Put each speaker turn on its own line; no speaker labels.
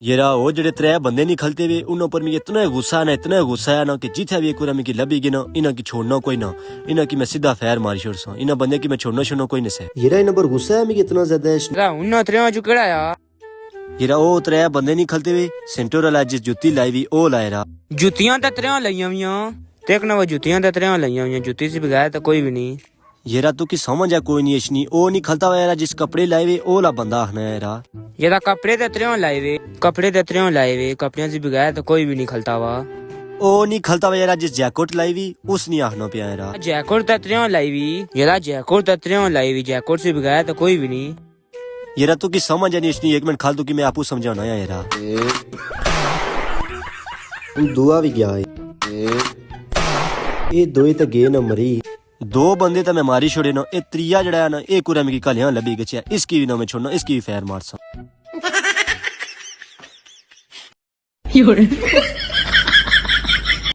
येरा वो जेडे त्रै बंदे नहीं खलते वे उन पर मिगी इतना गुस्सा है ना कि जिथे भी एक बार मिगी लभी गए ना इना की छोड़ना कोई ना इना की मैं सीधा फैर मारी छोड़सा इना बंदे की मैं छोड़ना कोई नहीं से येरा इन पर गुस्सा है मिगी इतना ज्यादा
रा उन्ना त्रेवा जो केड़ा या
येरा ओ त्रै बंदे नहीं खलते वे सेंटर वाला जिस जुत्ती लाई वी ओ लायरा
जुतियां ते त्रेवा लईयां वियां देखना वो जुतियां ते त्रेवा लईयां वियां जुत्ती से बगैर तो कोई भी नहीं
येरा तू की समझ है कोई नहीं इशनी ओ नहीं खलता हुआ यारा जिस कपड़े लाए वे ओ ला बंदा आखना है यारा
ये कपड़े ते त्रेवा लाए वे कपड़ियां से बगैर तो कोई भी नहीं खलता हुआ
ओ नहीं खलता हुआ यारा जिस जैकेट लाई वी उस नहीं आखना पिया यारा
जैकेट ते त्रेवा लाई वी जैकेट ते त्रेवा लाई वी जैकेट से बगैर तो कोई भी नहीं
येरा तू की समझ है नहीं इशनी एक मिनट खाल तू की मैं आपको समझाना है यारा दुआ भी गया ये दो तो गे ना मरी दो बंदे तो मैं मारी छोड़े ना ए त्रिया जड़ा है ना एक पूरा मिगी कल यहाँ लभी गया इसकी भी ना मैं छोड़ना इसकी भी फैर मारसा